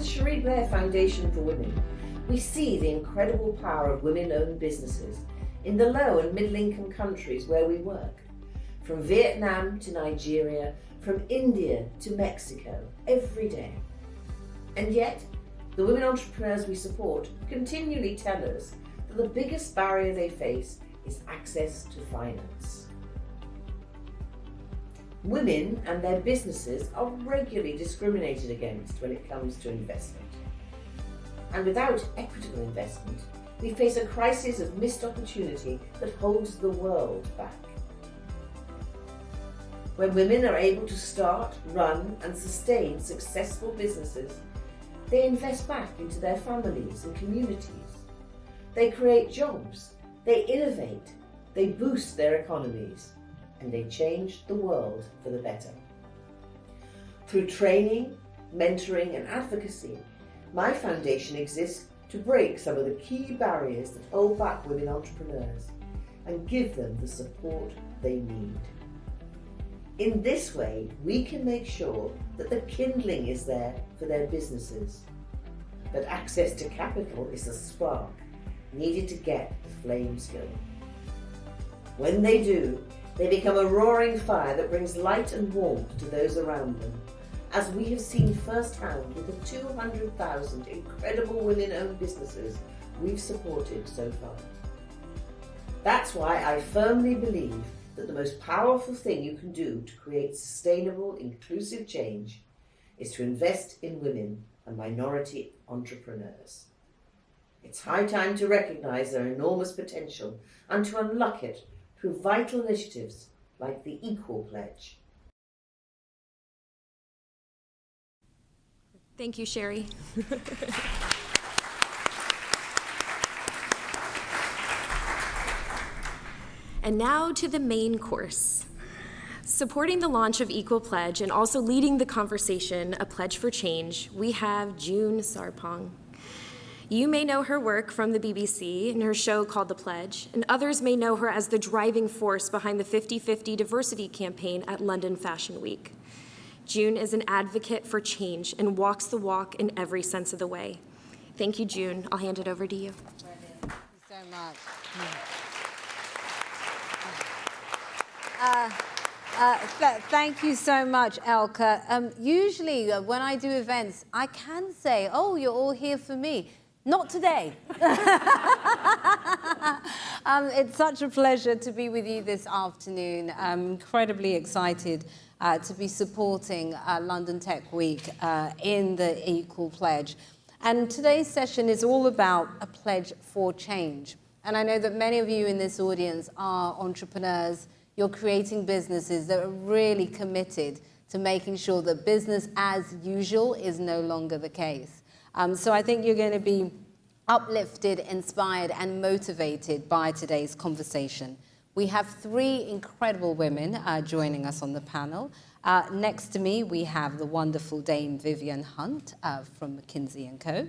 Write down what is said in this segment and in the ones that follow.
the Cherie Blair Foundation for Women, we see the incredible power of women-owned businesses in the low and middle-income countries where we work. From Vietnam to Nigeria, from India to Mexico, every day. And yet, the women entrepreneurs we support continually tell us that the biggest barrier they face is access to finance. Women and their businesses are regularly discriminated against when it comes to investment. And without equitable investment, we face a crisis of missed opportunity that holds the world back. When women are able to start, run and sustain successful businesses, they invest back into their families and communities. They create jobs, they innovate, they boost their economies, and they change the world for the better. Through training, mentoring and advocacy, my foundation exists to break some of the key barriers that hold back women entrepreneurs and give them the support they need. In this way, we can make sure that the kindling is there for their businesses, but access to capital is the spark needed to get the flames going. When they do, they become a roaring fire that brings light and warmth to those around them, as we have seen firsthand with the 200,000 incredible women-owned businesses we've supported so far. That's why I firmly believe that the most powerful thing you can do to create sustainable, inclusive change is to invest in women and minority entrepreneurs. It's high time to recognise their enormous potential and to unlock it through vital initiatives like the EQL Pledge. Thank you, Cherie. And now to the main course. Supporting the launch of EQL Pledge and also leading the conversation, A Pledge for Change, we have June Sarpong. You may know her work from the BBC in her show called The Pledge, and others may know her as the driving force behind the 50-50 diversity campaign at London Fashion Week. June is an advocate for change and walks the walk in every sense of the way. Thank you, June. I'll hand it over to you. Brilliant. Thank you so much. Thank you so much, Elka. Usually, when I do events, I can say, oh, you're all here for me. Not today. It's such a pleasure to be with you this afternoon. I'm incredibly excited to be supporting London Tech Week in the Equal Pledge. And today's session is all about a pledge for change. And I know that many of you in this audience are entrepreneurs. You're creating businesses that are really committed to making sure that business as usual is no longer the case. So I think you're going to be uplifted, inspired, and motivated by today's conversation. We have three incredible women joining us on the panel. Next to me, we have the wonderful Dame Vivian Hunt from McKinsey & Co.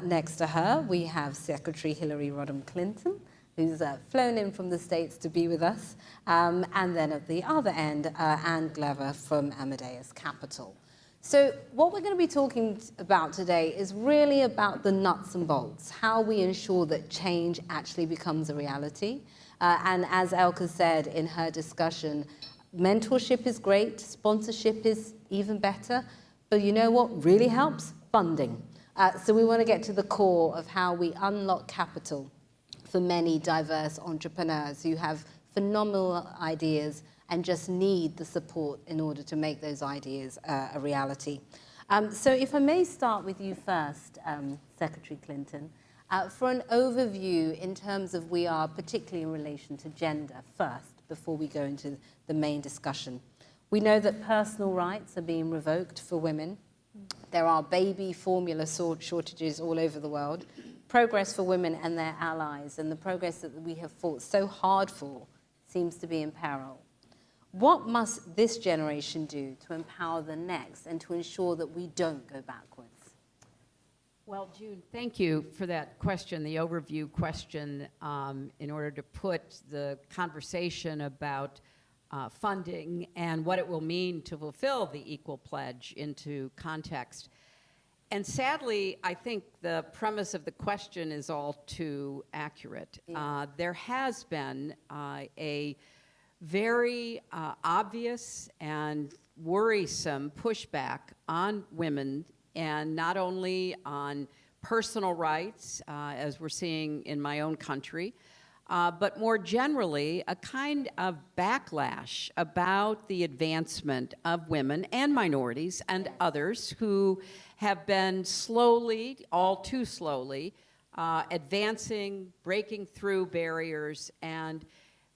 Next to her, we have Secretary Hillary Rodham Clinton, who's flown in from the States to be with us. And then at the other end, Anne Glover from Amadeus Capital. So what we're going to be talking about today is really about the nuts and bolts, how we ensure that change actually becomes a reality. And as Elka said in her discussion, mentorship is great, sponsorship is even better, but you know what really helps? Funding. So we want to get to the core of how we unlock capital for many diverse entrepreneurs who have phenomenal ideas and just need the support in order to make those ideas a reality. So if I may start with you first, Secretary Clinton, for an overview in terms of we are particularly in relation to gender first, before we go into the main discussion. We know that personal rights are being revoked for women. There are baby formula shortages all over the world. Progress for women and their allies, and the progress that we have fought so hard for seems to be in peril. What must this generation do to empower the next and to ensure that we don't go backwards? Well, June, thank you for that question, the overview question, in order to put the conversation about funding and what it will mean to fulfill the Equal Pledge into context. And sadly, I think the premise of the question is all too accurate. There has been a very obvious and worrisome pushback on women, and not only on personal rights, as we're seeing in my own country, but more generally, a kind of backlash about the advancement of women and minorities and others who have been slowly, all too slowly, advancing, breaking through barriers, and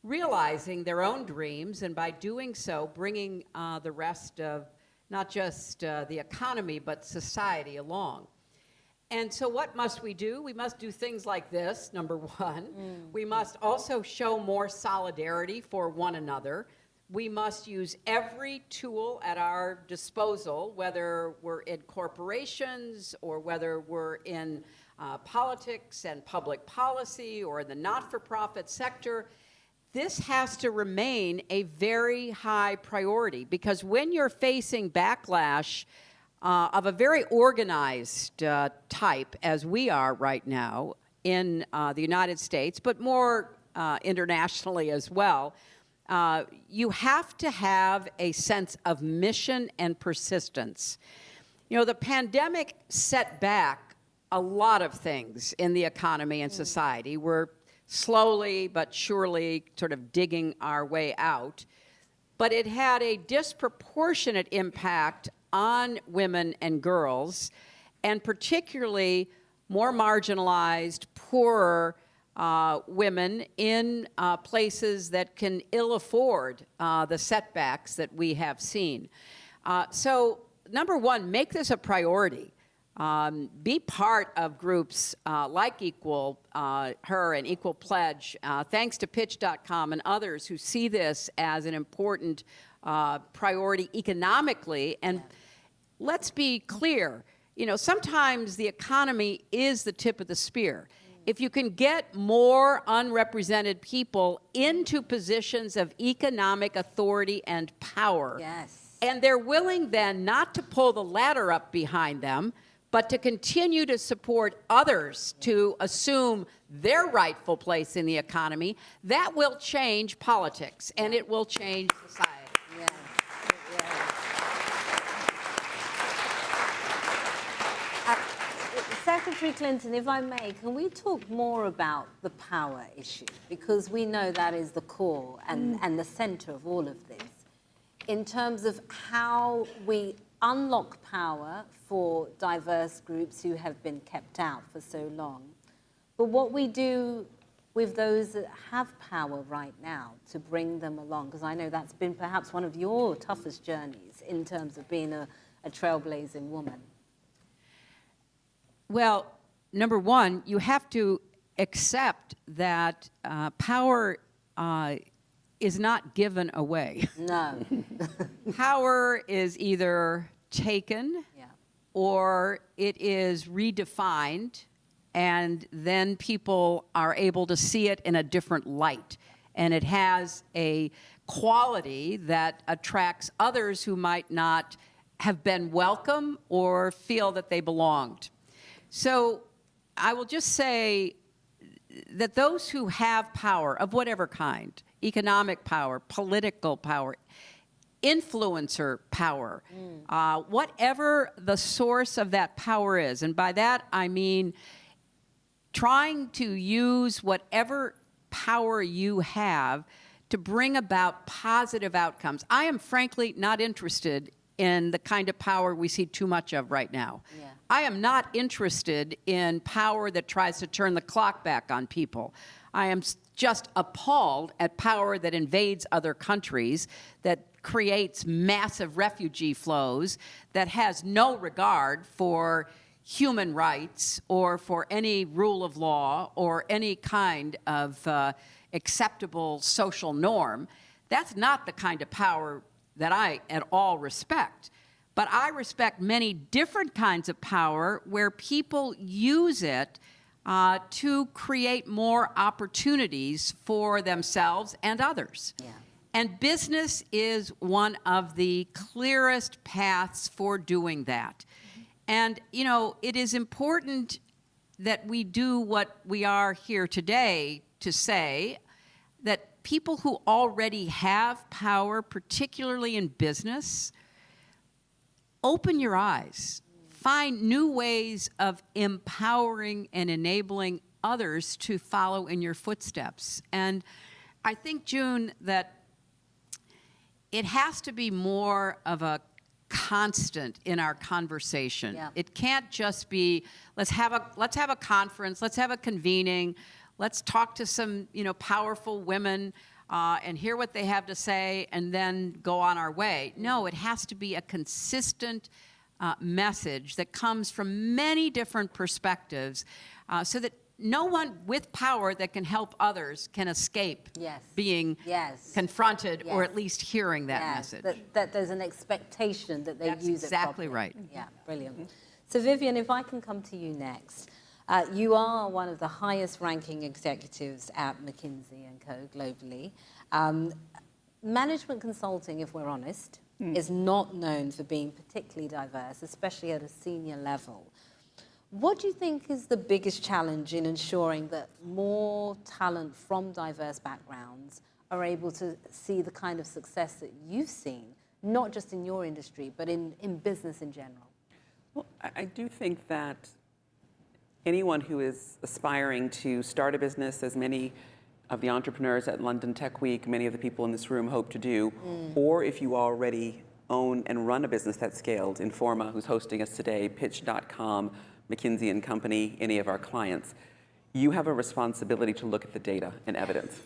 realizing their own dreams, and by doing so, bringing the rest of not just the economy, but society along. And so what must we do? We must do things like this, number one. We must also show more solidarity for one another. We must use every tool at our disposal, whether we're in corporations or whether we're in politics and public policy or in the not-for-profit sector. This has to remain a very high priority, because when you're facing backlash of a very organized type, as we are right now in the United States, but more internationally as well, you have to have a sense of mission and persistence. You know, the pandemic set back a lot of things in the economy and society. We're slowly but surely sort of digging our way out. But it had a disproportionate impact on women and girls, and particularly more marginalized, poorer women in places that can ill afford the setbacks that we have seen. So, number one, make this a priority. Be part of groups like Equal Her and Equal Pledge, thanks to Pitch.com and others who see this as an important priority economically. And let's be clear, you know, sometimes the economy is the tip of the spear. If you can get more unrepresented people into positions of economic authority and power, and they're willing then not to pull the ladder up behind them, but to continue to support others to assume their rightful place in the economy, that will change politics, and it will change society. Secretary Clinton, if I may, can we talk more about the power issue? Because we know that is the core and the center of all of this, in terms of how we unlock power for diverse groups who have been kept out for so long, but what we do with those that have power right now to bring them along, because I know that's been perhaps one of your toughest journeys in terms of being a trailblazing woman. Well, number one, you have to accept that power is not given away. No. Power is either taken or it is redefined, and then people are able to see it in a different light. And it has a quality that attracts others who might not have been welcome or feel that they belonged. So I will just say that those who have power of whatever kind, economic power, political power, influencer power, whatever the source of that power is, and by that I mean trying to use whatever power you have to bring about positive outcomes. I am frankly not interested in the kind of power we see too much of right now. I am not interested in power that tries to turn the clock back on people. I am just appalled at power that invades other countries, that creates massive refugee flows, that has no regard for human rights or for any rule of law or any kind of acceptable social norm. That's not the kind of power that I at all respect. But I respect many different kinds of power where people use it to create more opportunities for themselves and others. And business is one of the clearest paths for doing that. And, it is important that we do what we are here today to say that people who already have power, particularly in business, open your eyes. Find new ways of empowering and enabling others to follow in your footsteps. And I think, June, that it has to be more of a constant in our conversation. Yeah. It can't just be, let's have a conference, let's have a convening, let's talk to some, powerful women and hear what they have to say and then go on our way. No, it has to be a consistent message that comes from many different perspectives so that no one with power that can help others can escape being confronted or at least hearing that message. That there's an expectation that they That's use it exactly properly. right. Yeah, brilliant. So Vivian, if I can come to you next. You are one of the highest ranking executives at McKinsey & Co. globally. Management consulting, if we're honest, is not known for being particularly diverse, especially at a senior level. What do you think is the biggest challenge in ensuring that more talent from diverse backgrounds are able to see the kind of success that you've seen, not just in your industry, but in business in general? Well, I do think that anyone who is aspiring to start a business, as many of the entrepreneurs at London Tech Week, many of the people in this room hope to do, or if you already own and run a business that's scaled, Informa, who's hosting us today, Pitch.com, McKinsey & Company, any of our clients, you have a responsibility to look at the data and evidence.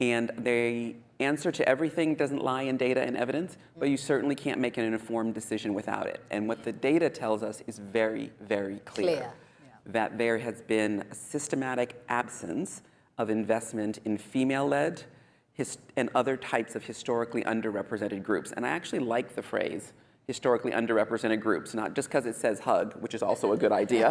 And the answer to everything doesn't lie in data and evidence, but you certainly can't make an informed decision without it. And what the data tells us is very, very clear. That there has been a systematic absence of investment in female-led and other types of historically underrepresented groups. And I actually like the phrase, historically underrepresented groups, not just because it says hug, which is also a good idea.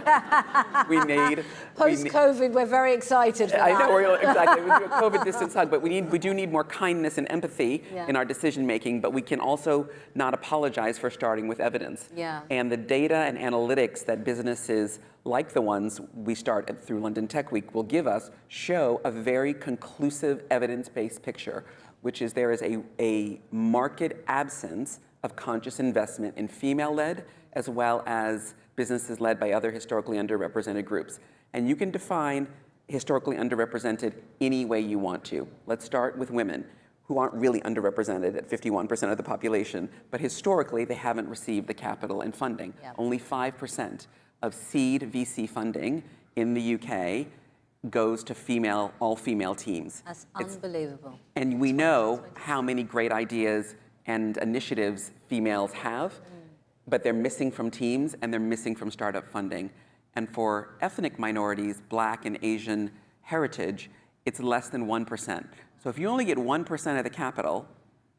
Post-COVID, we're very excited for that. I know, exactly. We do a COVID distance hug, but we do need more kindness and empathy in our decision making, but we can also not apologize for starting with evidence. And the data and analytics that businesses like the ones we start at through London Tech Week will give us show a very conclusive evidence-based picture, which is there is a marked absence of conscious investment in female-led as well as businesses led by other historically underrepresented groups. And you can define historically underrepresented any way you want to. Let's start with women, who aren't really underrepresented at 51% of the population, but historically they haven't received the capital and funding. Only 5% of seed VC funding in the UK goes to all-female teams. That's unbelievable. And we know how many great ideas and initiatives females have, but they're missing from teams and they're missing from startup funding. And for ethnic minorities, Black and Asian heritage, it's less than 1%. So if you only get 1% of the capital,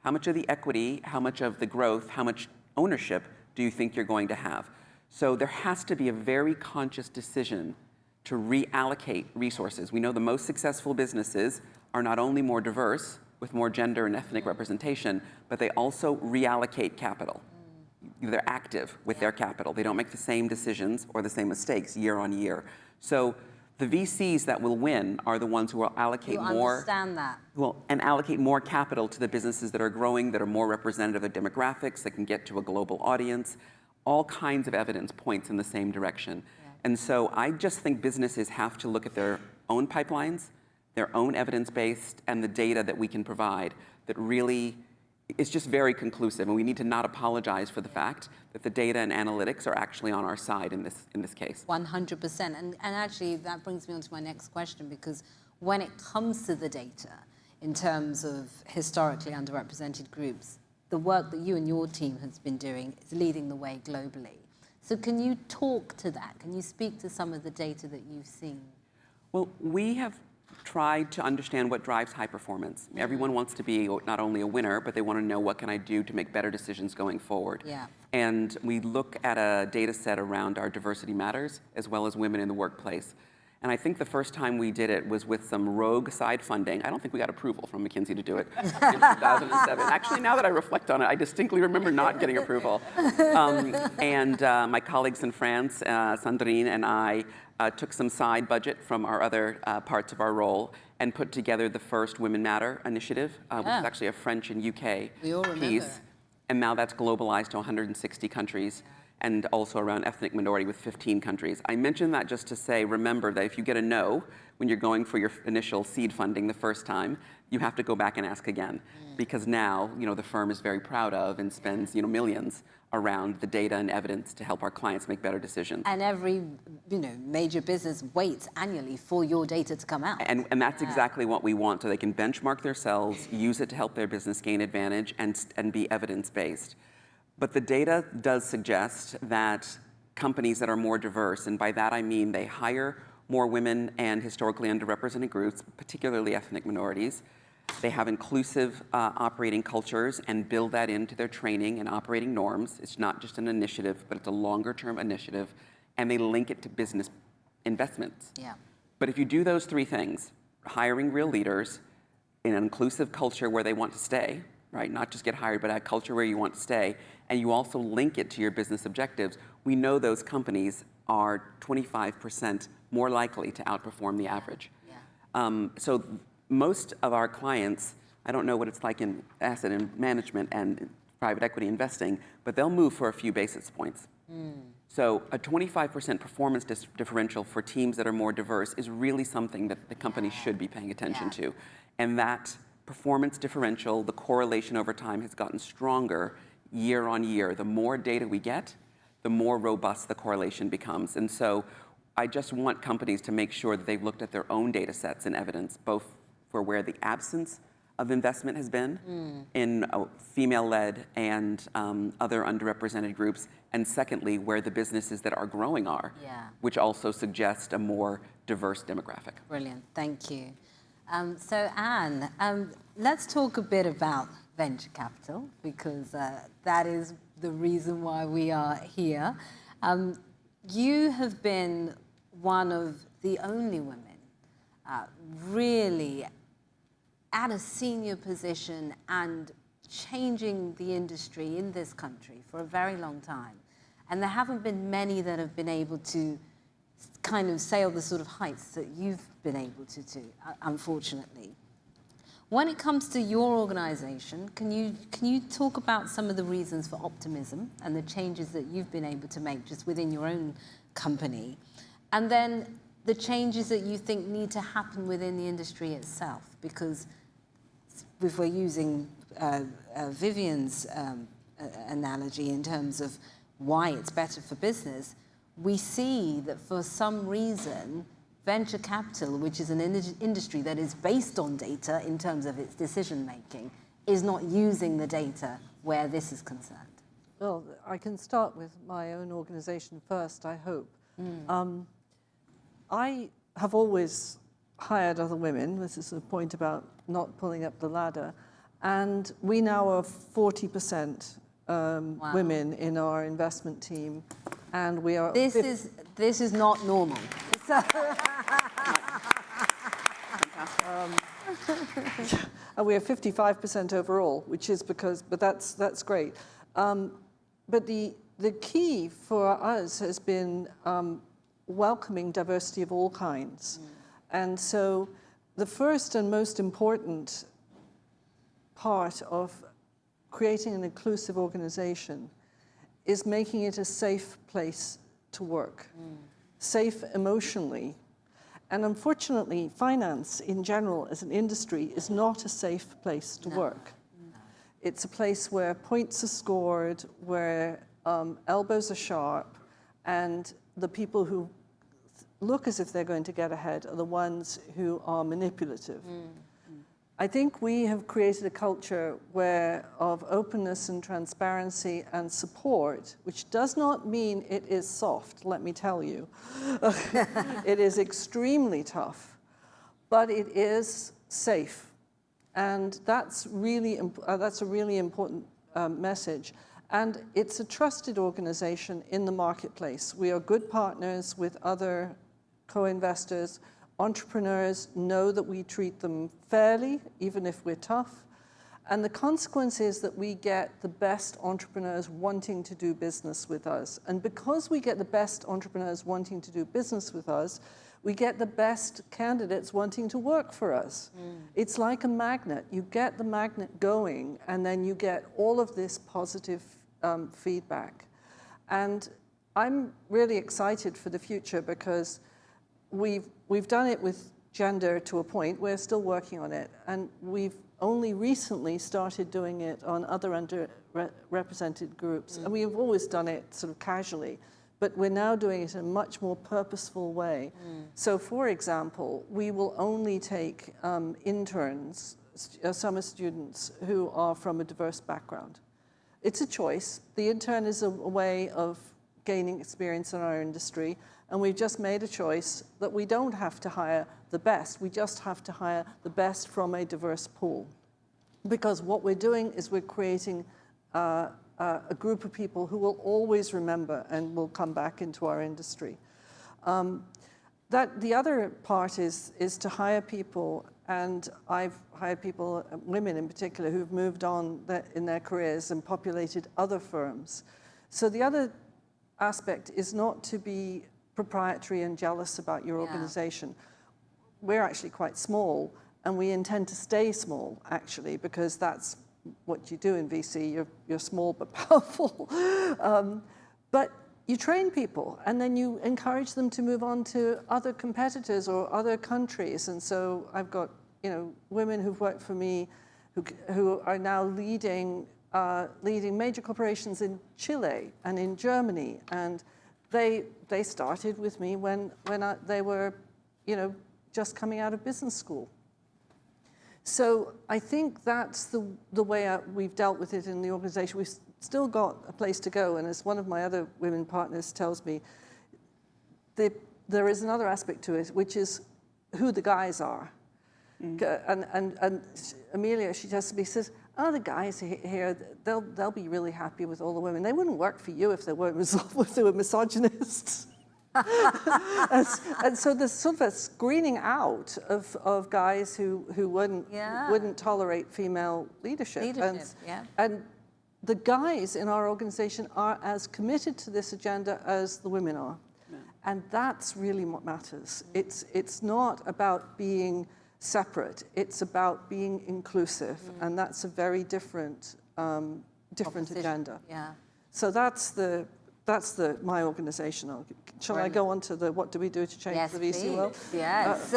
how much of the equity, how much of the growth, how much ownership do you think you're going to have? So there has to be a very conscious decision to reallocate resources. We know the most successful businesses are not only more diverse, with more gender and ethnic representation, but they also reallocate capital. They're active with their capital. They don't make the same decisions or the same mistakes year on year. So the VCs that will win are the ones who will allocate and allocate more capital to the businesses that are growing, that are more representative of demographics, that can get to a global audience. All kinds of evidence points in the same direction. And so I just think businesses have to look at their own pipelines, their own evidence-based, and the data that we can provide that really is just very conclusive. And we need to not apologize for the fact that the data and analytics are actually on our side in this case. 100%. And actually, that brings me on to my next question, because when it comes to the data, in terms of historically underrepresented groups, the work that you and your team has been doing is leading the way globally. So can you talk to that? Can you speak to some of the data that you've seen? Well, we have tried to understand what drives high performance. Everyone wants to be not only a winner, but they want to know what can I do to make better decisions going forward. And we look at a data set around our diversity matters, as well as women in the workplace. And I think the first time we did it was with some rogue side funding. I don't think we got approval from McKinsey to do it in 2007. Actually, now that I reflect on it, I distinctly remember not getting approval. And my colleagues in France, Sandrine and I, took some side budget from our other parts of our role and put together the first Women Matter initiative, which is actually a French and UK piece. And now that's globalized to 160 countries. And also around ethnic minority with 15 countries. I mention that just to say, remember that if you get a no when you're going for your initial seed funding the first time, you have to go back and ask again. Because now, the firm is very proud of and spends, millions around the data and evidence to help our clients make better decisions. And every, major business waits annually for your data to come out. And that's exactly what we want, so they can benchmark themselves, use it to help their business gain advantage, and be evidence-based. But the data does suggest that companies that are more diverse, and by that I mean they hire more women and historically underrepresented groups, particularly ethnic minorities. They have inclusive operating cultures and build that into their training and operating norms. It's not just an initiative, but it's a longer-term initiative, and they link it to business investments. Yeah. But if you do those three things, hiring real leaders in an inclusive culture where they want to stay, right? Not just get hired, but a culture where you want to stay, and you also link it to your business objectives, we know those companies are 25% more likely to outperform the average. Yeah. So most of our clients, I don't know what it's like in asset and management and private equity investing, but they'll move for a few basis points. So a 25% performance differential for teams that are more diverse is really something that the company should be paying attention to. And that performance differential, the correlation over time has gotten stronger year on year. The more data we get, the more robust the correlation becomes. And so I just want companies to make sure that they've looked at their own data sets and evidence, both for where the absence of investment has been in female-led and other underrepresented groups, and secondly, where the businesses that are growing are, which also suggest a more diverse demographic. Brilliant, thank you. So Anne, let's talk a bit about venture capital, because that is the reason why we are here. You have been one of the only women really at a senior position and changing the industry in this country for a very long time. And there haven't been many that have been able to kind of sail the sort of heights that you've been able to do, unfortunately. When it comes to your organization, can you talk about some of the reasons for optimism and the changes that you've been able to make just within your own company? And then the changes that you think need to happen within the industry itself, because if we're using Vivian's analogy in terms of why it's better for business, we see that for some reason, venture capital, which is an industry that is based on data in terms of its decision-making, is not using the data where this is concerned. Well, I can start with my own organization first, I hope. I have always hired other women. This is a point about not pulling up the ladder. And we now are 40% women in our investment team. And we are... This is not normal. And we are 55% overall, which is because, but that's great. But the key for us has been welcoming diversity of all kinds. And so the first and most important part of creating an inclusive organization is making it a safe place to work, safe emotionally. And unfortunately, finance in general as an industry is not a safe place to work. No. It's a place where points are scored, where elbows are sharp, and the people who look as if they're going to get ahead are the ones who are manipulative. I think we have created a culture of openness and transparency and support, which does not mean it is soft, let me tell you. It is extremely tough, but it is safe. And that's a really important message. And it's a trusted organization in the marketplace. We are good partners with other co-investors. Entrepreneurs know that we treat them fairly, even if we're tough. And the consequence is that we get the best entrepreneurs wanting to do business with us. And because we get the best entrepreneurs wanting to do business with us, we get the best candidates wanting to work for us. It's like a magnet. You get the magnet going, and then you get all of this positive feedback. And I'm really excited for the future because we've done it with gender to a point. We're still working on it. And we've only recently started doing it on other underrepresented groups. And we've always done it sort of casually. But we're now doing it in a much more purposeful way. So, for example, we will only take interns, summer students, who are from a diverse background. It's a choice. The intern is a way of gaining experience in our industry, and we've just made a choice that we don't have to hire the best. We just have to hire the best from a diverse pool. Because what we're doing is we're creating a group of people who will always remember and will come back into our industry. The other part is to hire people, and I've hired people, women in particular, who've moved on in their careers and populated other firms. So the other aspect is not to be proprietary and jealous about your organization. We're actually quite small, and we intend to stay small, actually, because that's what you do in VC. You're small but powerful. But you train people, and then you encourage them to move on to other competitors or other countries. And so I've got women who've worked for me who are now leading major corporations in Chile and in Germany, and they started with me when they were just coming out of business school. So I think that's the way we've dealt with it in the organization. We've still got a place to go, and as one of my other women partners tells me, there is another aspect to it, which is who the guys are. And Amelia, she says to me, says, "Oh, the guys here, they'll be really happy with all the women. They wouldn't work for you if they were misogynists." and so there's sort of a screening out of guys who wouldn't tolerate female leadership. And the guys in our organization are as committed to this agenda as the women are. And that's really what matters. It's not about being separate. It's about being inclusive. And that's a very different agenda. So that's my organization. Shall I go on to the what do we do to change the VC world? Yes.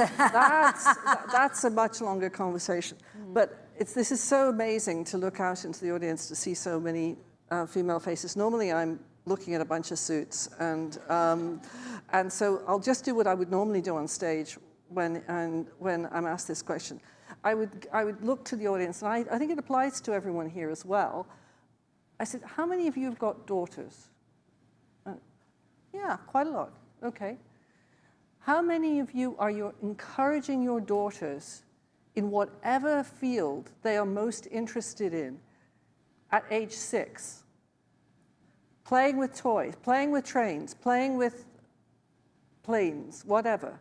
That's a much longer conversation. But this is so amazing to look out into the audience to see so many female faces. Normally I'm looking at a bunch of suits, and so I'll just do what I would normally do on stage when I'm asked this question. I would look to the audience, and I think it applies to everyone here as well. I said, how many of you have got daughters? Yeah, quite a lot. Okay. How many of you are encouraging your daughters in whatever field they are most interested in at age 6? Playing with toys, playing with trains, playing with planes, whatever.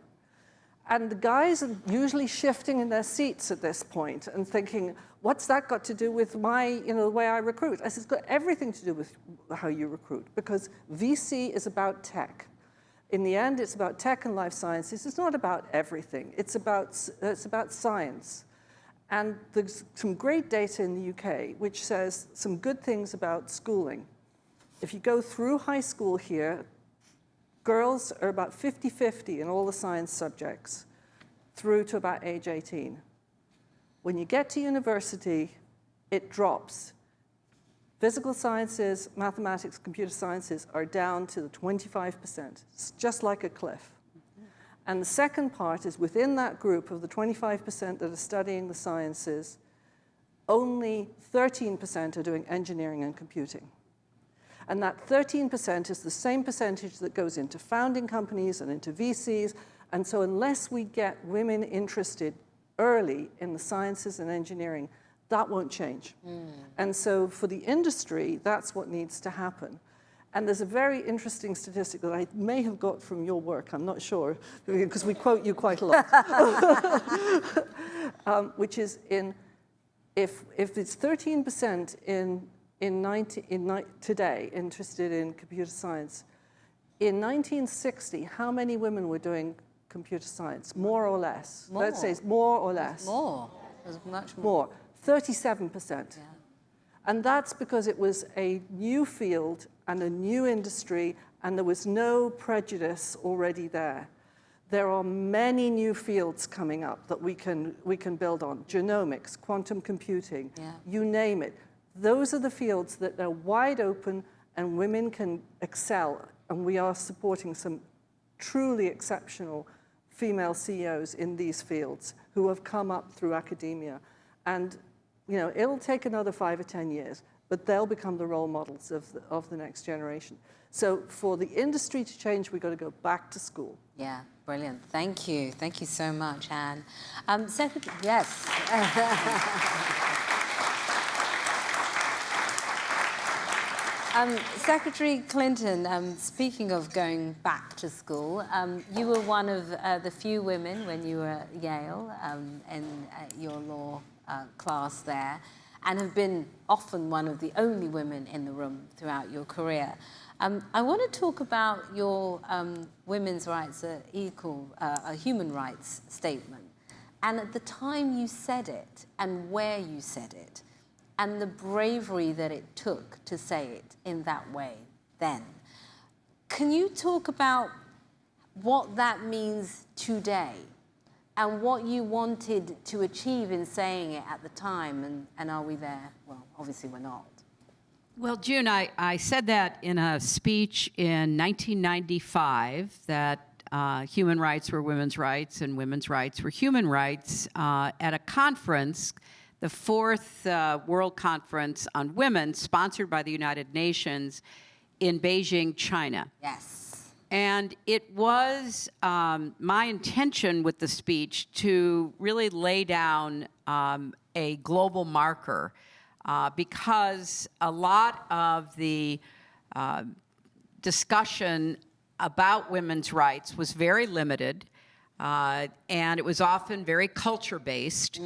And the guys are usually shifting in their seats at this point and thinking, what's that got to do with the way I recruit? I said, it's got everything to do with how you recruit, because VC is about tech. In the end, it's about tech and life sciences. It's not about everything. It's about science. And there's some great data in the UK which says some good things about schooling. If you go through high school here, girls are about 50-50 in all the science subjects through to about age 18. When you get to university, it drops. Physical sciences, mathematics, computer sciences are down to the 25%. It's just like a cliff. And the second part is within that group of the 25% that are studying the sciences, only 13% are doing engineering and computing. And that 13% is the same percentage that goes into founding companies and into VCs. And so unless we get women interested early in the sciences and engineering, that won't change. And so for the industry, that's what needs to happen. And there's a very interesting statistic that I may have got from your work, I'm not sure, because we quote you quite a lot, which is if it's 13% today interested in computer science, in 1960, how many women were doing computer science, more or less? More. Let's say it's more or less. More. It was much more. 37%. Yeah. And that's because it was a new field and a new industry, and there was no prejudice already there. There are many new fields coming up that we can build on. Genomics, quantum computing, you name it. Those are the fields that are wide open and women can excel. And we are supporting some truly exceptional female CEOs in these fields who have come up through academia. And it'll take another 5 or 10 years, but they'll become the role models of the next generation. So for the industry to change, we've got to go back to school. Yeah, brilliant. Thank you. Thank you so much, Anne. Secretary, yes. Secretary Clinton, speaking of going back to school, you were one of the few women when you were at Yale in your law class there, and have been often one of the only women in the room throughout your career. I want to talk about your women's rights are equal, a human rights statement, and at the time you said it and where you said it, and the bravery that it took to say it in that way then. Can you talk about what that means today and what you wanted to achieve in saying it at the time, and are we there? Well, obviously we're not. Well, June, I said that in a speech in 1995, that human rights were women's rights and women's rights were human rights at a conference, the 4th World Conference on Women, sponsored by the United Nations in Beijing, China. Yes. And it was my intention with the speech to really lay down a global marker because a lot of the discussion about women's rights was very limited, and it was often very culture-based.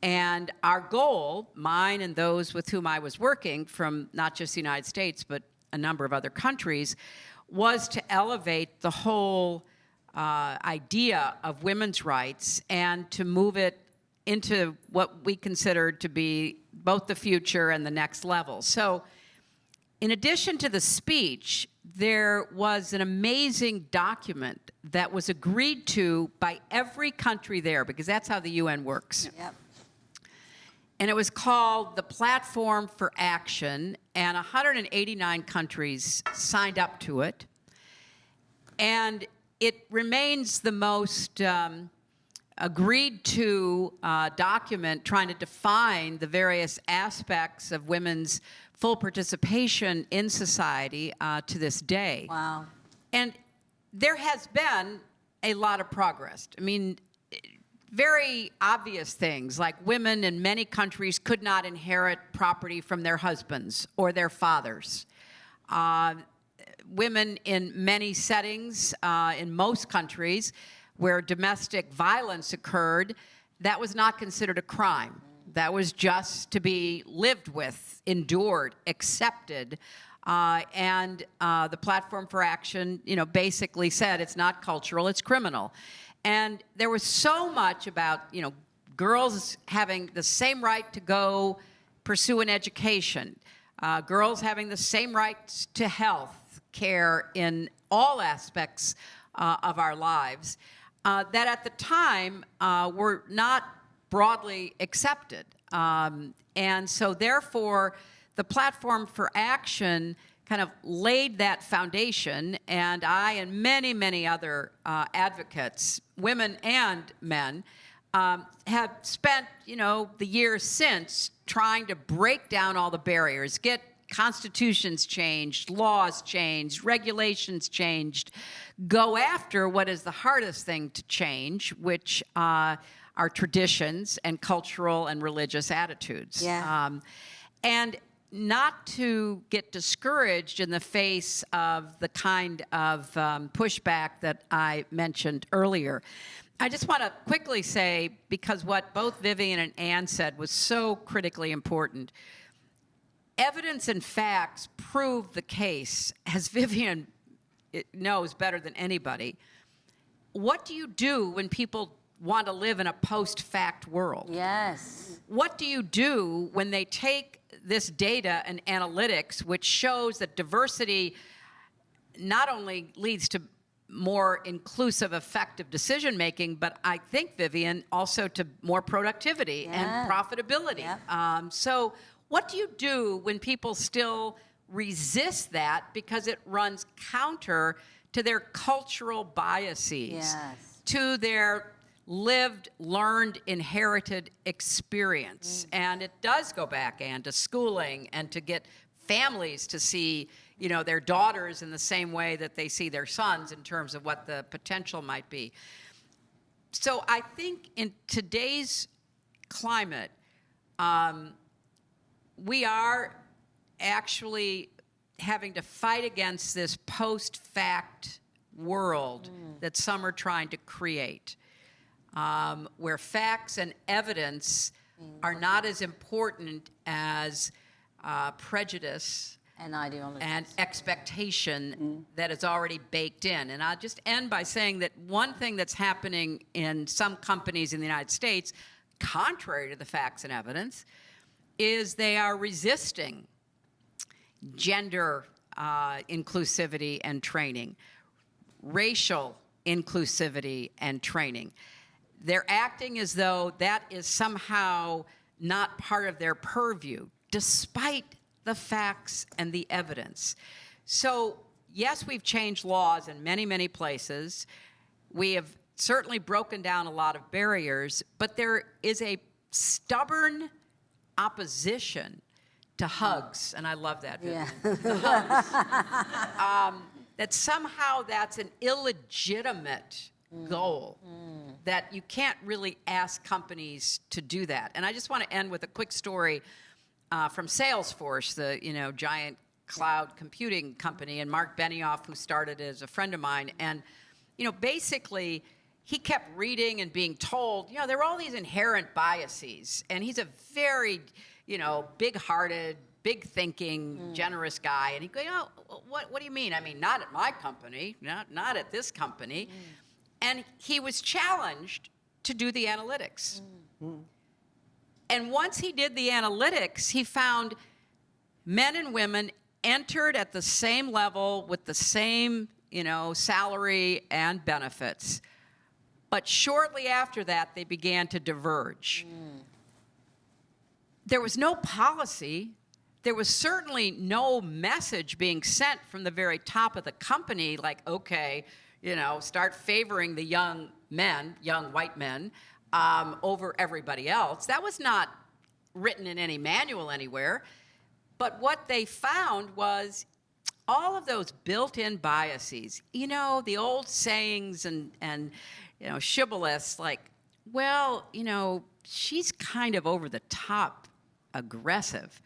And our goal, mine and those with whom I was working from not just the United States, but a number of other countries, was to elevate the whole idea of women's rights and to move it into what we considered to be both the future and the next level. So in addition to the speech, there was an amazing document that was agreed to by every country there, because that's how the UN works. Yep. And it was called the Platform for Action, and 189 countries signed up to it. And it remains the most agreed to document trying to define the various aspects of women's full participation in society to this day. Wow. And there has been a lot of progress. I mean, very obvious things like women in many countries could not inherit property from their husbands or their fathers. Women in many settings, in most countries where domestic violence occurred, that was not considered a crime. That was just to be lived with, endured, accepted. And the Platform for Action, basically said it's not cultural, it's criminal. And there was so much about, girls having the same right to go pursue an education, girls having the same rights to health care in all aspects of our lives, that at the time were not broadly accepted. And so therefore, the Platform for Action kind of laid that foundation, and I and many, many other advocates, women and men, have spent, the years since trying to break down all the barriers, get constitutions changed, laws changed, regulations changed, go after what is the hardest thing to change, which are traditions and cultural and religious attitudes. Yeah. And not to get discouraged in the face of the kind of pushback that I mentioned earlier. I just want to quickly say, because what both Vivian and Anne said was so critically important, evidence and facts prove the case, as Vivian knows better than anybody. What do you do when people want to live in a post-fact world? Yes. What do you do when they take this data and analytics, which shows that diversity not only leads to more inclusive, effective decision-making, but I think, Vivian, also to more productivity and profitability. Yep. So what do you do when people still resist that because it runs counter to their cultural biases, to their lived, learned, inherited experience? And it does go back, Anne, to schooling and to get families to see, you know, their daughters in the same way that they see their sons in terms of what the potential might be. So I think in today's climate, we are actually having to fight against this post-fact world that some are trying to create, where facts and evidence are not as important as prejudice and ideology and expectation that is already baked in. And I'll just end by saying that one thing that's happening in some companies in the United States, contrary to the facts and evidence, is they are resisting gender inclusivity and training, racial inclusivity and training. They're acting as though that is somehow not part of their purview, despite the facts and the evidence. So, yes, we've changed laws in many, many places. We have certainly broken down a lot of barriers, but there is a stubborn opposition to hugs, and I love that, Vivian. Hugs. That somehow that's an illegitimate goal, that you can't really ask companies to do that. And I just want to end with a quick story from Salesforce, the giant cloud computing company, and Mark Benioff, who started as a friend of mine. And basically, he kept reading and being told, there are all these inherent biases. And he's a very, big-hearted, big-thinking, generous guy. And he'd go, what do you mean? I mean, not at my company, not at this company. And he was challenged to do the analytics. And once he did the analytics, he found men and women entered at the same level with the same, salary and benefits. But shortly after that, they began to diverge. There was no policy. There was certainly no message being sent from the very top of the company, like, okay, start favoring the young men, young white men, over everybody else. That was not written in any manual anywhere. But what they found was all of those built-in biases, the old sayings and shibboleths like, well, she's kind of over the top aggressive.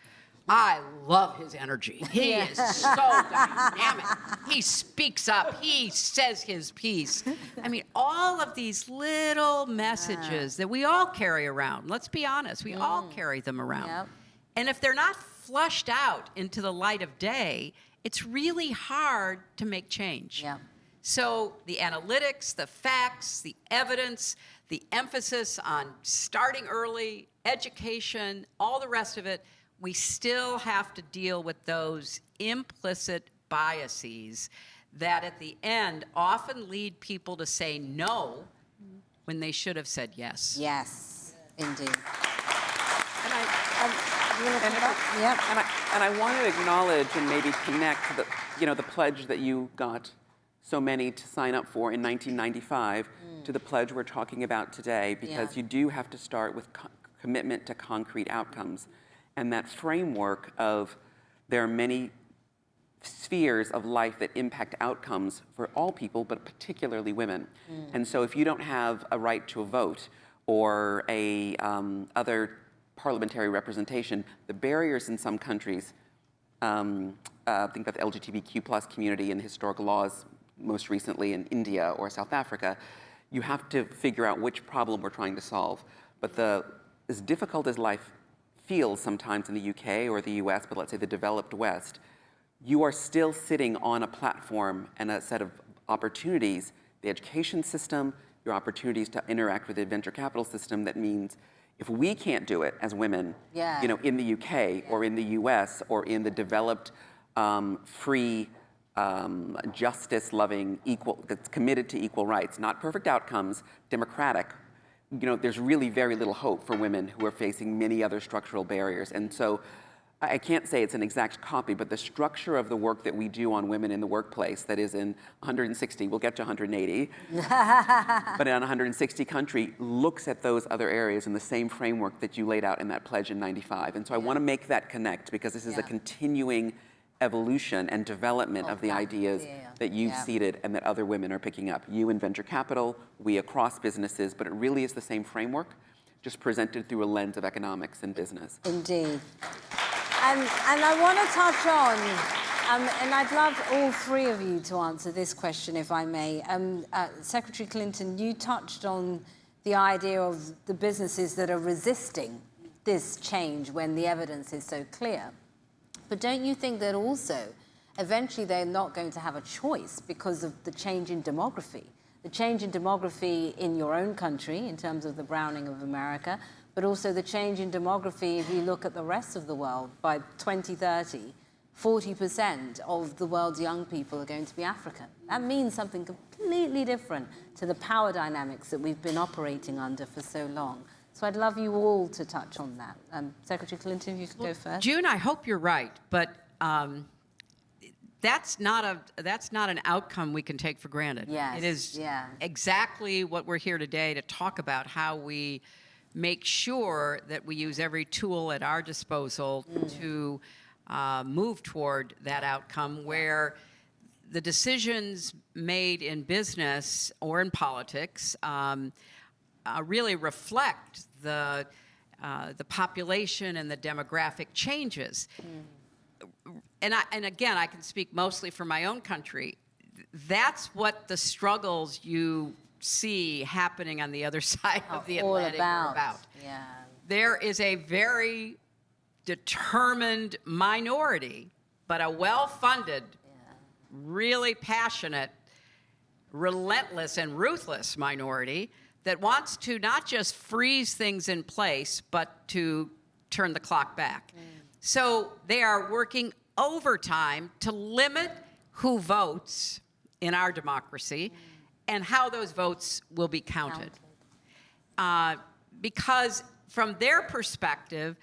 I love his energy. He is so dynamic. He speaks up. He says his piece. I mean, all of these little messages that we all carry around. Let's be honest. We all carry them around. Yep. And if they're not flushed out into the light of day, it's really hard to make change. Yep. So the analytics, the facts, the evidence, the emphasis on starting early, education, all the rest of it, we still have to deal with those implicit biases that at the end often lead people to say no when they should have said yes. Yes, indeed. And I want to acknowledge and maybe connect the pledge that you got so many to sign up for in 1995 to the pledge we're talking about today, because you do have to start with commitment to concrete outcomes. And that framework of there are many spheres of life that impact outcomes for all people, but particularly women. And so if you don't have a right to a vote or other parliamentary representation, the barriers in some countries think about the LGBTQ plus community and historical laws, most recently in India or South Africa, you have to figure out which problem we're trying to solve. But as difficult as life feels sometimes in the UK or the US, but let's say the developed West, you are still sitting on a platform and a set of opportunities, the education system, your opportunities to interact with the venture capital system. That means if we can't do it as women, in the UK or in the US or in the developed, free, justice-loving, that's committed to equal rights, not perfect outcomes, democratic, there's really very little hope for women who are facing many other structural barriers. And so I can't say it's an exact copy, but the structure of the work that we do on women in the workplace, that is in 160, we'll get to 180, but in 160 country, looks at those other areas in the same framework that you laid out in that pledge in 95. And so I want to make that connect, because this is a continuing evolution and development of the ideas that you've seeded and that other women are picking up. You in venture capital, we across businesses, but it really is the same framework, just presented through a lens of economics and business. Indeed. And I want to touch on, and I'd love all three of you to answer this question, if I may. Secretary Clinton, you touched on the idea of the businesses that are resisting this change when the evidence is so clear. But don't you think that also, eventually they're not going to have a choice because of the change in demography? The change in demography in your own country, in terms of the browning of America, but also the change in demography if you look at the rest of the world. By 2030, 40% of the world's young people are going to be African. That means something completely different to the power dynamics that we've been operating under for so long. So I'd love you all to touch on that. Secretary Clinton, if you could go first. June, I hope you're right, but that's not an outcome we can take for granted. Yes, it is exactly what we're here today to talk about, how we make sure that we use every tool at our disposal to move toward that outcome where the decisions made in business or in politics really reflect the population and the demographic changes. And again, I can speak mostly for my own country. That's what the struggles you see happening on the other side of the Atlantic are about. Yeah. There is a very determined minority, but a well-funded, really passionate, relentless and ruthless minority that wants to not just freeze things in place, but to turn the clock back. So they are working overtime to limit who votes in our democracy and how those votes will be counted. Because from their perspective,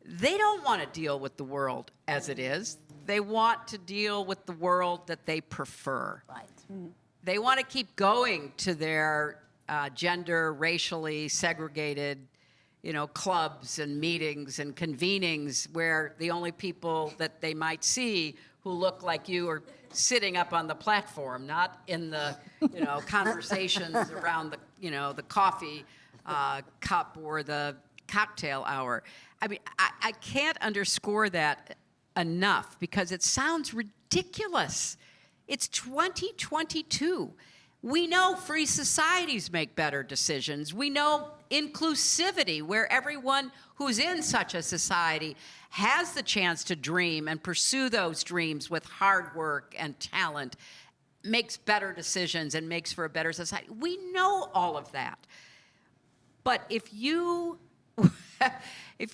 they don't want to deal with the world as it is. They want to deal with the world that they prefer. Right. They want to keep going to their gender, racially segregated, clubs and meetings and convenings where the only people that they might see who look like you are sitting up on the platform, not in the, conversations around the, the coffee cup or the cocktail hour. I mean, I can't underscore that enough because it sounds ridiculous. It's 2022. We know free societies make better decisions. We know inclusivity, where everyone who's in such a society has the chance to dream and pursue those dreams with hard work and talent, makes better decisions and makes for a better society. We know all of that. But if you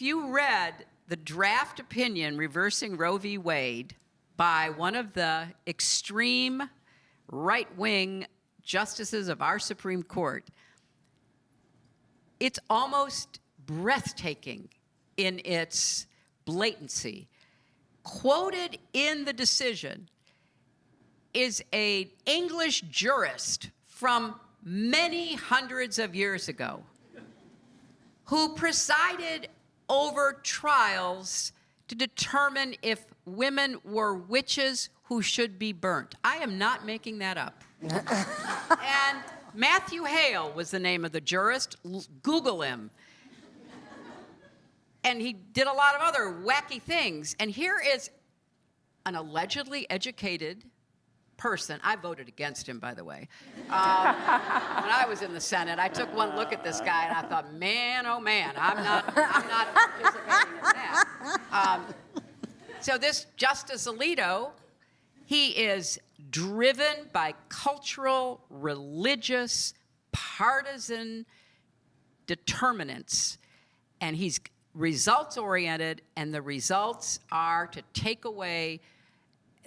read the draft opinion reversing Roe v. Wade by one of the extreme right-wing justices of our Supreme Court, it's almost breathtaking in its blatancy. Quoted in the decision is an English jurist from many hundreds of years ago who presided over trials to determine if women were witches who should be burnt. I am not making that up. And Matthew Hale was the name of the jurist. Google him. And he did a lot of other wacky things. And here is an allegedly educated person. I voted against him, by the way. When I was in the Senate, I took one look at this guy and I thought, man, oh man, I'm not participating in that. So this Justice Alito, he is driven by cultural, religious, partisan determinants, and he's results-oriented, and the results are to take away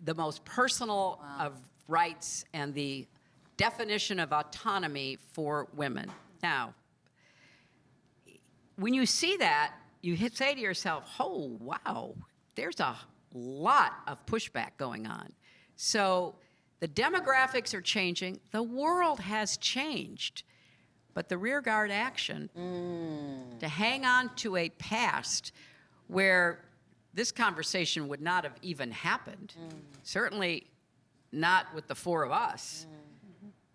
the most personal of rights and the definition of autonomy for women. Now, when you see that, you say to yourself, oh, wow, there's a lot of pushback going on. So the demographics are changing. The world has changed. But the rearguard action, to hang on to a past where this conversation would not have even happened, certainly not with the four of us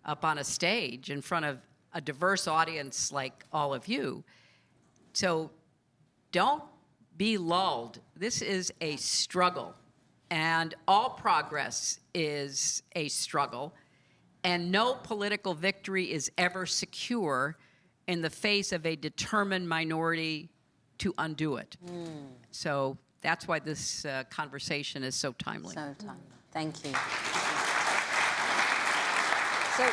up on a stage in front of a diverse audience like all of you. So don't be lulled. This is a struggle, and all progress is a struggle, and no political victory is ever secure in the face of a determined minority to undo it. So that's why this conversation is so timely. So timely. Thank you. So,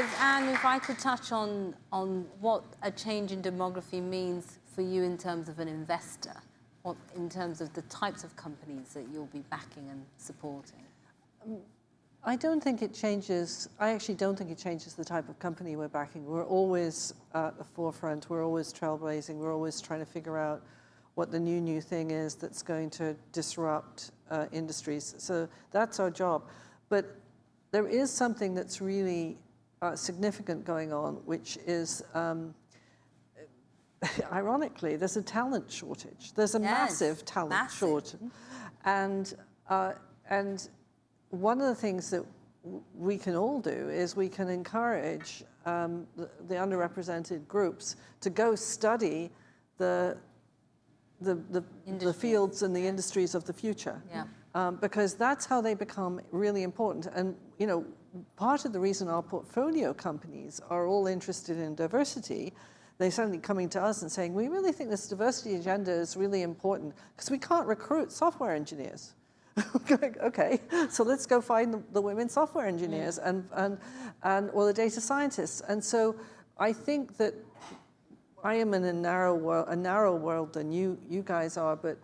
if I could touch on what a change in demography means for you in terms of an investor, what, in terms of the types of companies that you'll be backing and supporting. I don't think it changes. I actually don't think it changes the type of company we're backing. We're always at the forefront. We're always trailblazing. We're always trying to figure out what the new thing is that's going to disrupt industries. So that's our job. But there is something that's really significant going on, which is, ironically, there's a talent shortage. There's a massive talent shortage. And one of the things that we can all do is we can encourage the underrepresented groups to go study the fields and the industries of the future. Because that's how they become really important. And, you know, part of the reason our portfolio companies are all interested in diversity, they're suddenly coming to us and saying, we really think this diversity agenda is really important because we can't recruit software engineers. Okay, so let's go find the women software engineers and or the data scientists. And so I think that I am in a narrow world than you guys are, but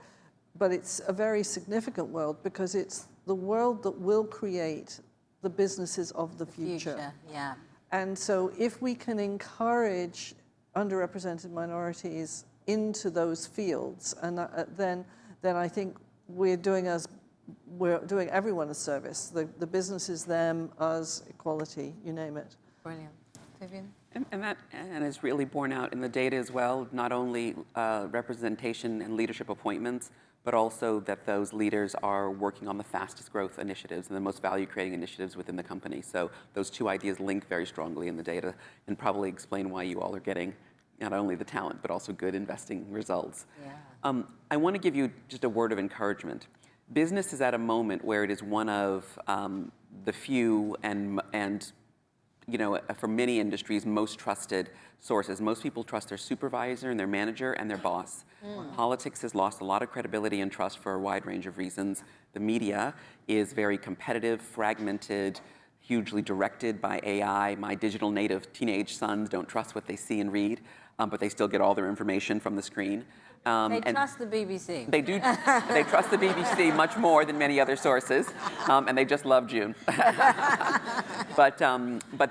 it's a very significant world because it's the world that will create the businesses of the future. And so if we can encourage underrepresented minorities into those fields, and then I think we're doing everyone a service. The businesses, them, us, equality, you name it. Brilliant. Vivian? And is really borne out in the data as well, not only representation and leadership appointments, but also that those leaders are working on the fastest growth initiatives and the most value-creating initiatives within the company. So those two ideas link very strongly in the data and probably explain why you all are getting not only the talent, but also good investing results. I want to give you just a word of encouragement. Business is at a moment where it is one of the few and you know, for many industries, most trusted sources. Most people trust their supervisor and their manager and their boss. Politics has lost a lot of credibility and trust for a wide range of reasons. The media is very competitive, fragmented, hugely directed by AI. My digital native teenage sons don't trust what they see and read, but they still get all their information from the screen. They trust the BBC. They do. They trust the BBC much more than many other sources, and they just love June. But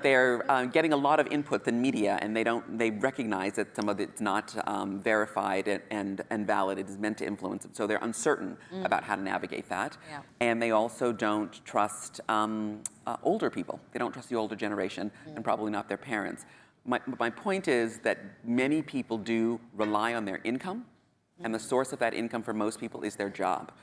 they're getting a lot of input in media, and they recognize that some of it's not verified and valid. It is meant to influence them, so they're uncertain about how to navigate that. And they also don't trust older people. They don't trust the older generation, and probably not their parents. My point is that many people do rely on their income. And the source of that income for most people is their job.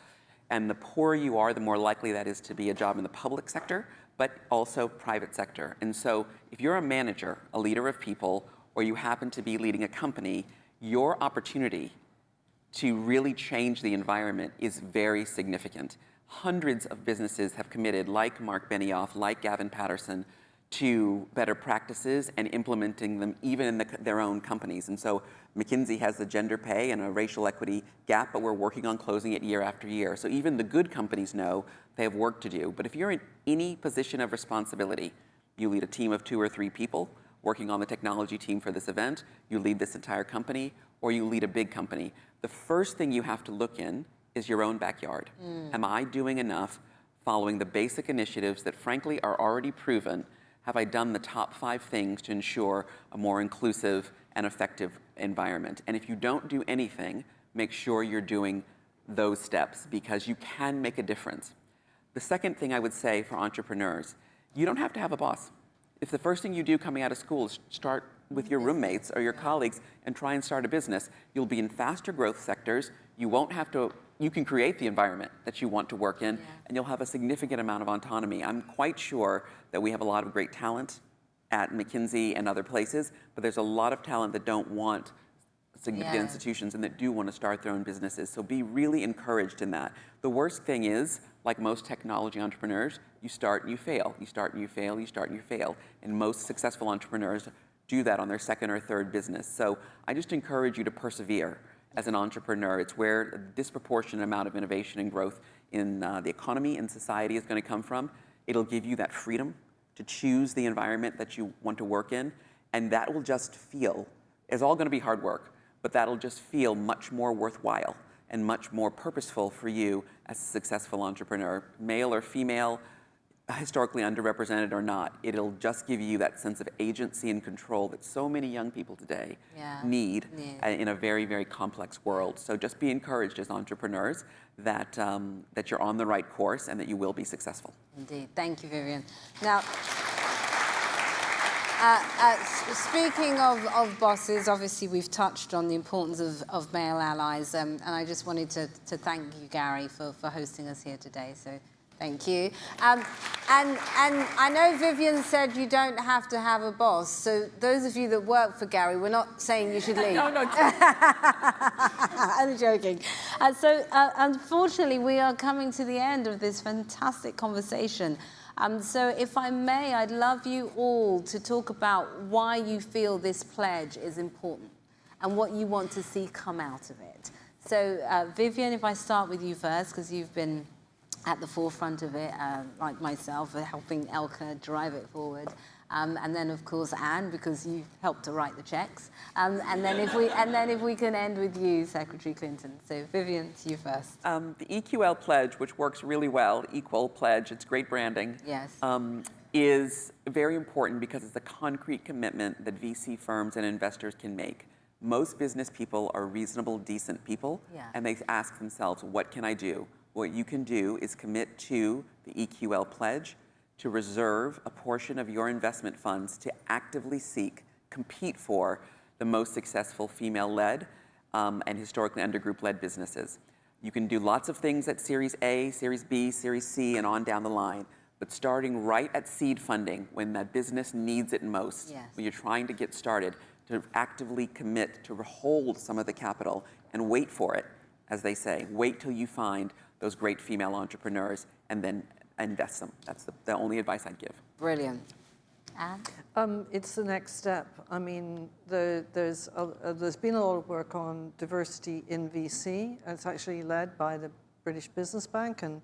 And the poorer you are, the more likely that is to be a job in the public sector, but also private sector. And so if you're a manager, a leader of people, or you happen to be leading a company, your opportunity to really change the environment is very significant. Hundreds of businesses have committed, like Mark Benioff, like Gavin Patterson, to better practices and implementing them even in their own companies. And so McKinsey has the gender pay and a racial equity gap, but we're working on closing it year after year. So even the good companies know they have work to do. But if you're in any position of responsibility, you lead a team of 2 or 3 people working on the technology team for this event, you lead this entire company, or you lead a big company, the first thing you have to look in is your own backyard. Am I doing enough following the basic initiatives that frankly are already proven? Have I done the top 5 things to ensure a more inclusive and effective environment? And if you don't do anything, make sure you're doing those steps because you can make a difference. The second thing I would say for entrepreneurs, you don't have to have a boss. If the first thing you do coming out of school is start with your roommates or your colleagues and try and start a business, you'll be in faster growth sectors. You won't have to, you can create the environment that you want to work in, and you'll have a significant amount of autonomy. I'm quite sure that we have a lot of great talent at McKinsey and other places, but there's a lot of talent that don't want significant institutions and that do want to start their own businesses. So be really encouraged in that. The worst thing is, like most technology entrepreneurs, you start and you fail. You start and you fail, you start and you fail. And most successful entrepreneurs do that on their second or third business. So I just encourage you to persevere as an entrepreneur. It's where a disproportionate amount of innovation and growth in the economy and society is going to come from. It'll give you that freedom to choose the environment that you want to work in, and that will just feel, it's all going to be hard work, but that'll just feel much more worthwhile and much more purposeful for you as a successful entrepreneur, male or female, historically underrepresented or not. It'll just give you that sense of agency and control that so many young people today need in a very, very complex world. So just be encouraged as entrepreneurs that, that you're on the right course and that you will be successful. Indeed. Thank you, Vivian. Now, speaking of bosses, obviously we've touched on the importance of male allies, and I just wanted to thank you, Gary, for hosting us here today. So thank you. And I know Vivian said you don't have to have a boss. So those of you that work for Gary, we're not saying you should leave. No. I'm joking. So unfortunately, we are coming to the end of this fantastic conversation. So if I may, I'd love you all to talk about why you feel this pledge is important and what you want to see come out of it. So Vivian, if I start with you first, because you've been at the forefront of it, like myself, helping Elka drive it forward. And then, of course, Anne, because you helped to write the checks. And then if we can end with you, Secretary Clinton. So, Vivian, to you first. The EQL pledge, which works really well, Equal Pledge, it's great branding. Yes. Is very important because it's a concrete commitment that VC firms and investors can make. Most business people are reasonable, decent people, and they ask themselves, what can I do? What you can do is commit to the EQL pledge to reserve a portion of your investment funds to actively seek, compete for the most successful female-led and historically undergroup-led businesses. You can do lots of things at Series A, Series B, Series C, and on down the line, but starting right at seed funding when that business needs it most, when you're trying to get started, to actively commit to hold some of the capital and wait for it, as they say. Wait till you find those great female entrepreneurs and then invest them. That's the only advice I'd give. Brilliant. Anne? It's the next step. I mean, there's been a lot of work on diversity in VC. It's actually led by the British Business Bank and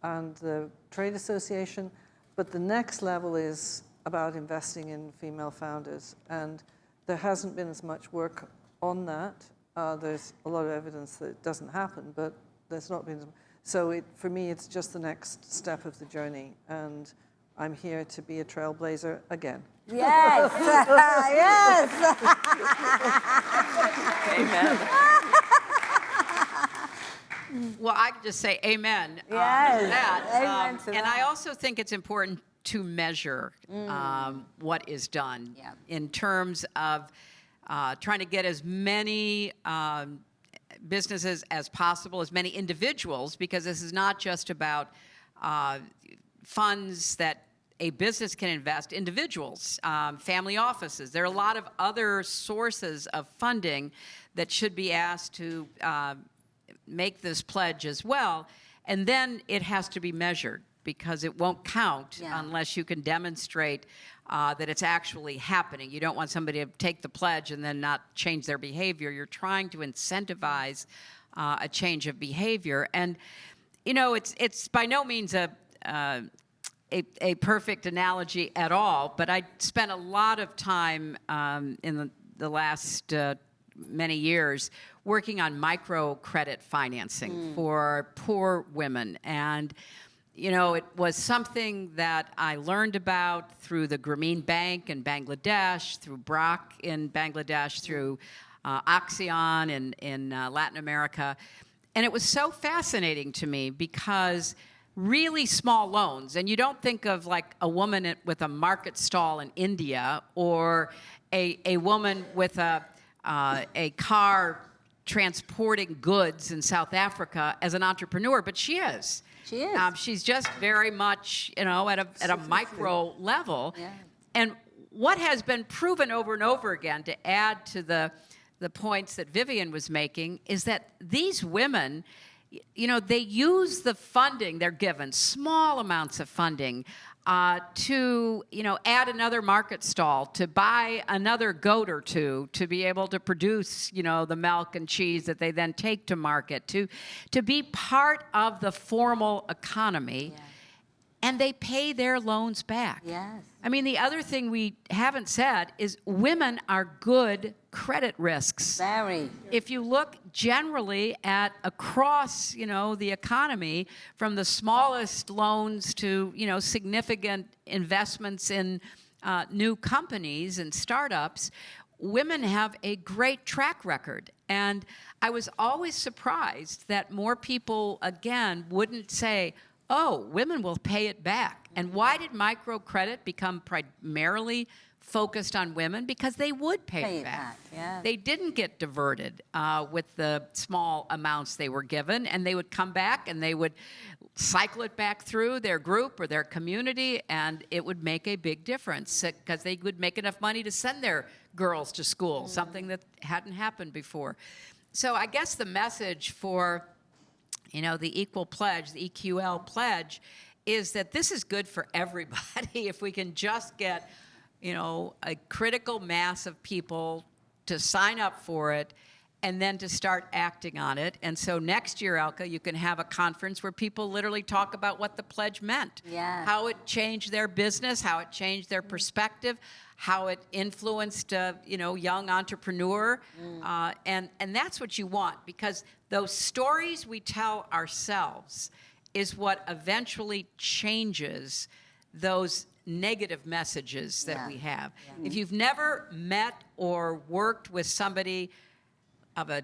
the Trade Association. But the next level is about investing in female founders. And there hasn't been as much work on that. There's a lot of evidence that it doesn't happen, but there's not been. So for me, it's just the next step of the journey. And I'm here to be a trailblazer again. Yes. Yes. Amen. Well, I could just say amen to Yes. that. Amen to and that. I also think it's important to measure what is done in terms of trying to get as many businesses as possible, as many individuals, because this is not just about funds that a business can invest, individuals, family offices. There are a lot of other sources of funding that should be asked to make this pledge as well. And then it has to be measured, because it won't count unless you can demonstrate that it's actually happening. You don't want somebody to take the pledge and then not change their behavior. You're trying to incentivize a change of behavior. And, you know, it's by no means a perfect analogy at all, but I spent a lot of time in the last many years working on microcredit financing for poor women. And you know, it was something that I learned about through the Grameen Bank in Bangladesh, through BRAC in Bangladesh, through Axion in Latin America. And it was so fascinating to me, because really small loans, and you don't think of like a woman with a market stall in India, or a woman with a car transporting goods in South Africa as an entrepreneur, but she is. She is. She's just very much, you know, at a micro level. Yeah. And what has been proven over and over again, to add to the points that Vivian was making, is that these women, you know, they use the funding they're given, small amounts of funding, to, you know, add another market stall, to buy another goat or two, to be able to produce, you know, the milk and cheese that they then take to market, to be part of the formal economy. Yeah. And they pay their loans back. Yes. I mean, the other thing we haven't said is women are good credit risks. Very. If you look generally at across, you know, the economy, from the smallest loans to, you know, significant investments in new companies and startups, women have a great track record. And I was always surprised that more people, again, wouldn't say, oh, women will pay it back. And why did microcredit become primarily focused on women? Because they would pay it back. Yeah. They didn't get diverted with the small amounts they were given, and they would come back and they would cycle it back through their group or their community, and it would make a big difference, because they would make enough money to send their girls to school, something that hadn't happened before. So I guess the message for, you know, the Equal Pledge, the EQL pledge, is that this is good for everybody if we can just get, you know, a critical mass of people to sign up for it and then to start acting on it. And so next year, Elka, you can have a conference where people literally talk about what the pledge meant, how it changed their business, how it changed their perspective, how it influenced a, you know, young entrepreneur. And that's what you want, because those stories we tell ourselves is what eventually changes those negative messages that we have. If you've never met or worked with somebody of a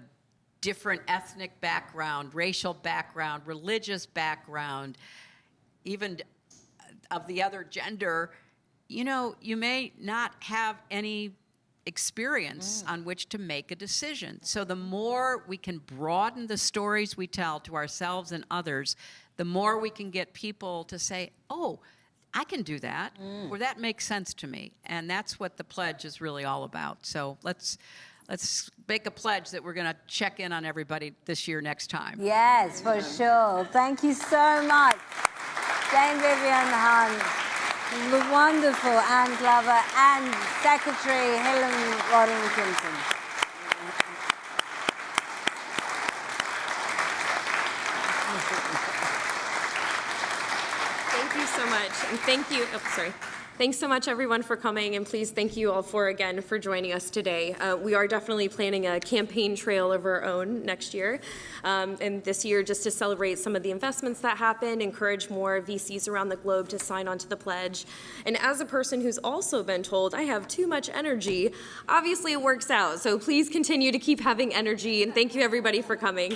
different ethnic background, racial background, religious background, even of the other gender, you know, you may not have any experience on which to make a decision. So the more we can broaden the stories we tell to ourselves and others, the more we can get people to say, oh, I can do that, or that makes sense to me. And that's what the pledge is really all about. So let's make a pledge that we're going to check in on everybody this year next time. Yes, for sure. Thank you so much, Jane Vivian Hunt, the wonderful Anne Glover, and Secretary Helen Rodham. Thank you so much, and thank you. Thanks so much, everyone, for coming, and please thank you all for joining us today. We are definitely planning a campaign trail of our own next year, and this year just to celebrate some of the investments that happened, encourage more VCs around the globe to sign on to the pledge. And as a person who's also been told I have too much energy, obviously it works out. So please continue to keep having energy, and thank you, everybody, for coming.